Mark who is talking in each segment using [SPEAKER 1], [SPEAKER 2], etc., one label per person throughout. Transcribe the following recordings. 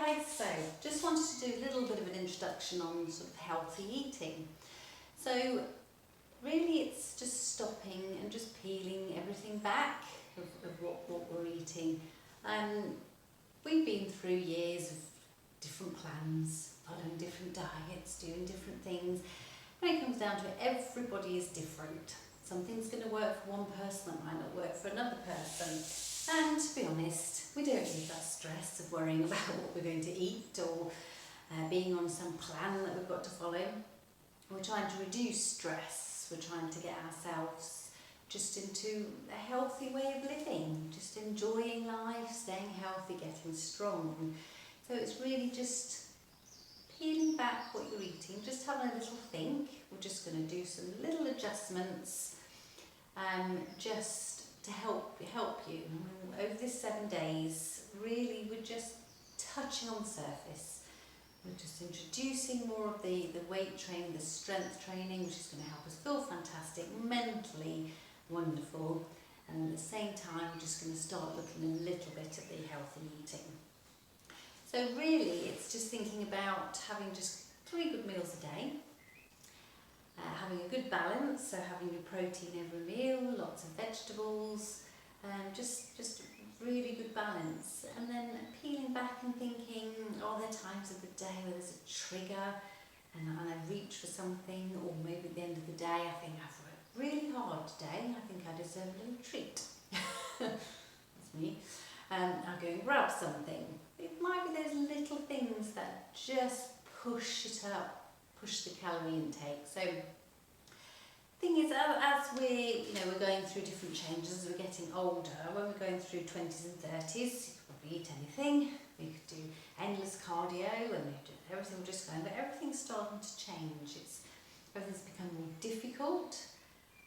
[SPEAKER 1] Hi, so just wanted to do a little bit of an introduction on sort of healthy eating. So really it's just stopping and just peeling everything back of what we're eating. We've been through years of different plans, following different diets, doing different things. When it comes down to it, everybody is different. Something's going to work for one person that might not work for another person. And to be honest, we don't need that stress of worrying about what we're going to eat or being on some plan that we've got to follow. We're trying to reduce stress. We're trying to get ourselves just into a healthy way of living, just enjoying life, staying healthy, getting strong. So it's really just peeling back what you're eating, just having a little think. We're just going to do some little adjustments just to help you. Over this 7 days, really we're just touching on the surface. We're just introducing more of the weight training, the strength training, which is going to help us feel fantastic, mentally wonderful, and at the same time we're just going to start looking a little bit at the healthy eating. So really it's just thinking about having just 3 good meals a day, having a good balance, so having your protein every meal, lots of vegetables, just really good balance. And then peeling back and thinking, are there times of the day where there's a trigger and I reach for something, or maybe at the end of the day I think I've worked really hard today, I think I deserve a little treat. That's me. I'll go and grab something. It might be those little things that just push it up, push the calorie intake. So thing is, as we're going through different changes as we're getting older, when we're going through 20s and 30s, you could probably eat anything. We could do endless cardio and everything will just go, but everything's starting to change. Everything's become more difficult.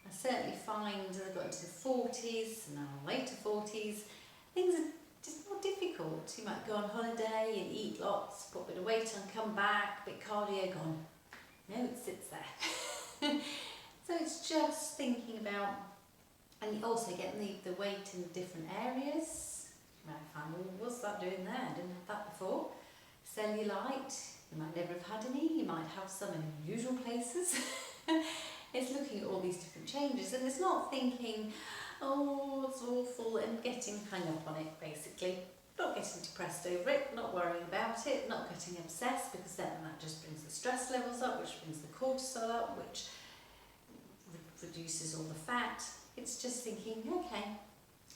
[SPEAKER 1] I certainly find as I got into the 40s and now later 40s, things are just more difficult. You might go on holiday and eat lots, put a bit of weight on, come back, bit cardio, gone. No, it sits there. So it's just thinking about, and also getting the weight in different areas. You might find, well, what's that doing there? I didn't have that before. Cellulite, you might never have had any, you might have some in unusual places. It's looking at all these different changes, and it's not thinking, oh, it's awful, and getting hung up on it, basically. Not getting depressed over it, not worrying about it, not getting obsessed, because then that just brings the stress levels up, which brings the cortisol up, which reduces all the fat. It's just thinking, okay,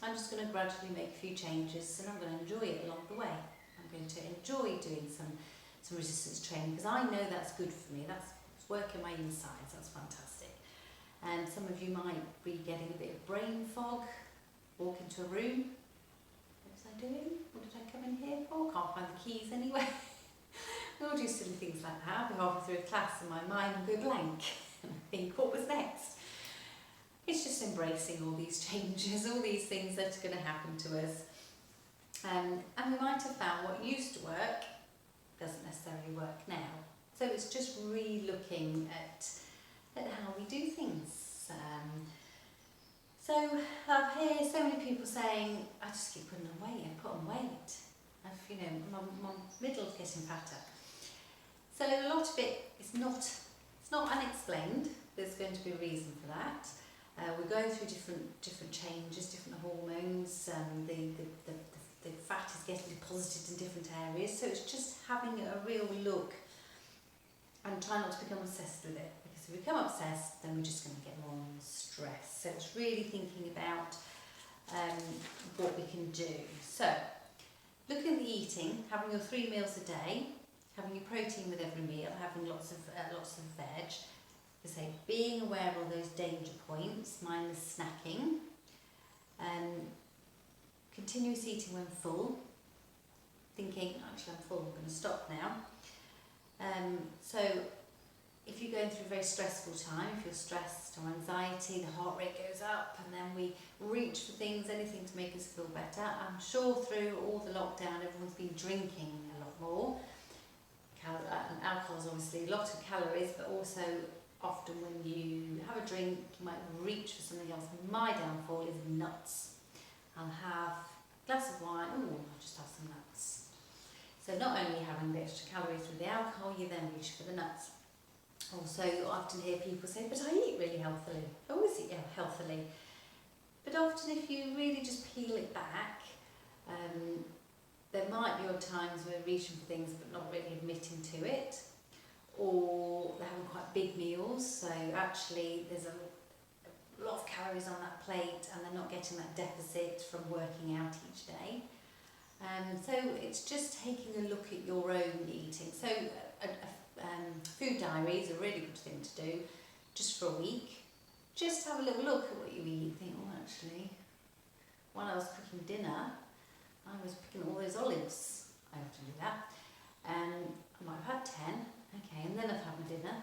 [SPEAKER 1] I'm just going to gradually make a few changes and I'm going to enjoy it along the way. I'm going to enjoy doing some resistance training because I know that's good for me. That's working my insides. That's fantastic. And some of you might be getting a bit of brain fog. Walk into a room. What was I doing? What did I come in here for? Can't find the keys anyway. We all do silly things like that. I'll be halfway through a class and my mind will go blank. And I think, what was next? It's just embracing all these changes, all these things that are going to happen to us. And we might have found what used to work doesn't necessarily work now. So it's just re-looking at how we do things. So I hear so many people saying, I just keep putting on weight, I put on weight. My middle's getting fatter. So a lot of it is not unexplained. There's going to be a reason for that. We're going through different changes, different hormones. The fat is getting deposited in different areas. So it's just having a real look and try not to become obsessed with it. Because if we become obsessed, then we're just going to get more stress. So it's really thinking about what we can do. So looking at the eating, having your 3 meals a day, having your protein with every meal, having lots of veg. Say, being aware of all those danger points, mindless snacking, continuous eating when full, thinking, actually I'm full, I'm going to stop now. So if you're going through a very stressful time, if you're stressed or anxiety, the heart rate goes up and then we reach for things, anything to make us feel better. I'm sure through all the lockdown everyone's been drinking a lot more. Alcohol is obviously a lot of calories, but also often when you have a drink, you might reach for something else. My downfall is nuts. I'll have a glass of wine, I'll just have some nuts. So So not only having the extra calories with the alcohol, you then reach for the nuts. Also, you often hear people say, but I eat really healthily. I always eat healthily. But often if you really just peel it back, there might be odd times where reaching for things but not really admitting to it, or they're having quite big meals, so actually there's a lot of calories on that plate and they're not getting that deficit from working out each day. So it's just taking a look at your own eating. So food diary is a really good thing to do, just for a week. Just have a little look at what you eat. Think, oh, actually, while I was cooking dinner, I was picking all those olives. I often do that. I might have had 10, okay, and then I've had my dinner.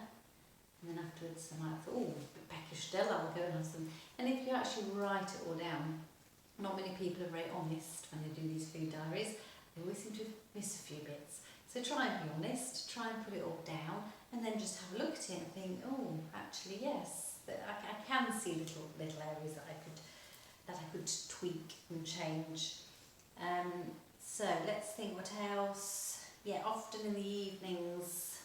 [SPEAKER 1] And then afterwards I might have thought, oh, a bit peckish still, I'll go and have some. And if you actually write it all down, not many people are very honest when they do these food diaries. They always seem to miss a few bits. So try and be honest, try and put it all down, and then just have a look at it and think, oh, actually, yes, I can see little areas that I could tweak and change. So let's think what else. Yeah, often in the evenings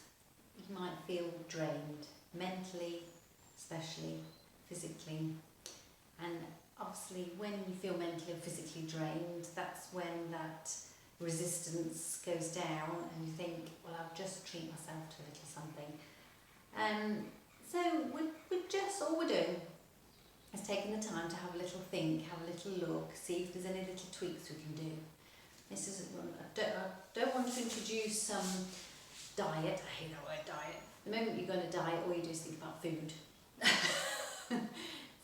[SPEAKER 1] you might feel drained, mentally, especially physically. And obviously when you feel mentally and physically drained, that's when that resistance goes down and you think, well, I'll just treat myself to a little something. So all we're doing is taking the time to have a little think, have a little look, see if there's any little tweaks we can do. This is, I don't want to introduce some diet. I hate that word diet. The moment you go on a diet, all you do is think about food.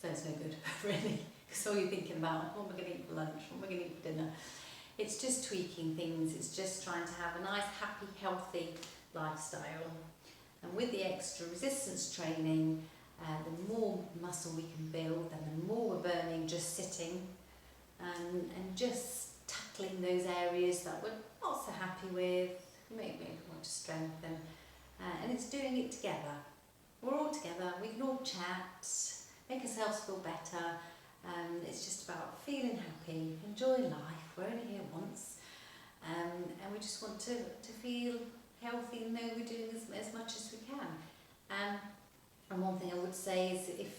[SPEAKER 1] So it's no good, really, because all you're thinking about, what am I going to eat for lunch, what am I going to eat for dinner? It's just tweaking things, it's just trying to have a nice, happy, healthy lifestyle. And with the extra resistance training, the more muscle we can build and the more we're burning just sitting and just tackling those areas that we're not so happy with, maybe we want to strengthen, and it's doing it together. We're all together, we can all chat, make ourselves feel better. It's just about feeling happy, enjoy life, we're only here once, and we just want to feel healthy and know we're doing as much as we can. And one thing I would say is, if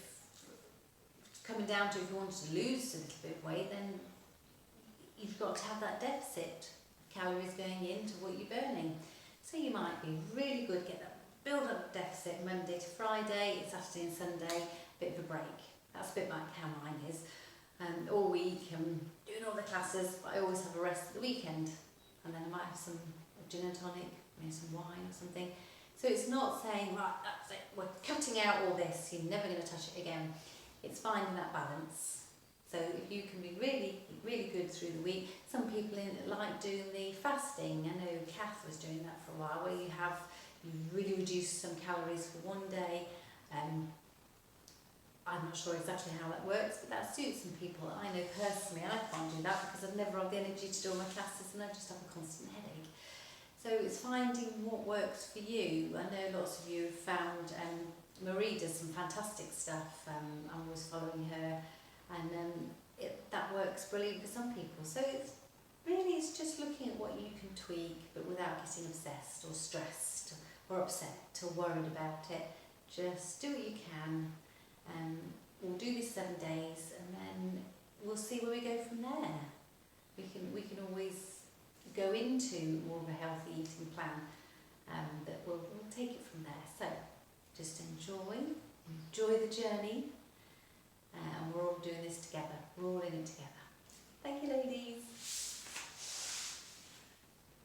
[SPEAKER 1] coming down to, if you wanted to lose a little bit of weight, then you've got to have that deficit of calories going into what you're burning. So you might be really good, build up a deficit Monday to Friday, Saturday and Sunday, a bit of a break. That's a bit like how mine is. All week I'm doing all the classes, but I always have a rest at the weekend. And then I might have some gin and tonic, maybe some wine or something. So it's not saying, right, that's it, we're cutting out all this, you're never going to touch it again. It's finding that balance. So if you can be really, really good through the week. Some people like doing the fasting. I know Kath was doing that for a while, where you really reduce some calories for one day. I'm not sure exactly how that works, but that suits some people. I know personally I can't do that because I've never had the energy to do all my classes and I just have a constant headache. So it's finding what works for you. I know lots of you have found, Marie does some fantastic stuff. I'm always following her, and that works brilliant for some people. So it's just looking at what you can tweak, but without getting obsessed or stressed or upset or worried about it. Just do what you can. We'll do this 7 days, and then we'll see where we go from there. We can always go into more of a healthy eating plan, but we'll take it from there. So just enjoy the journey, and we're all doing this together. We're all in it together.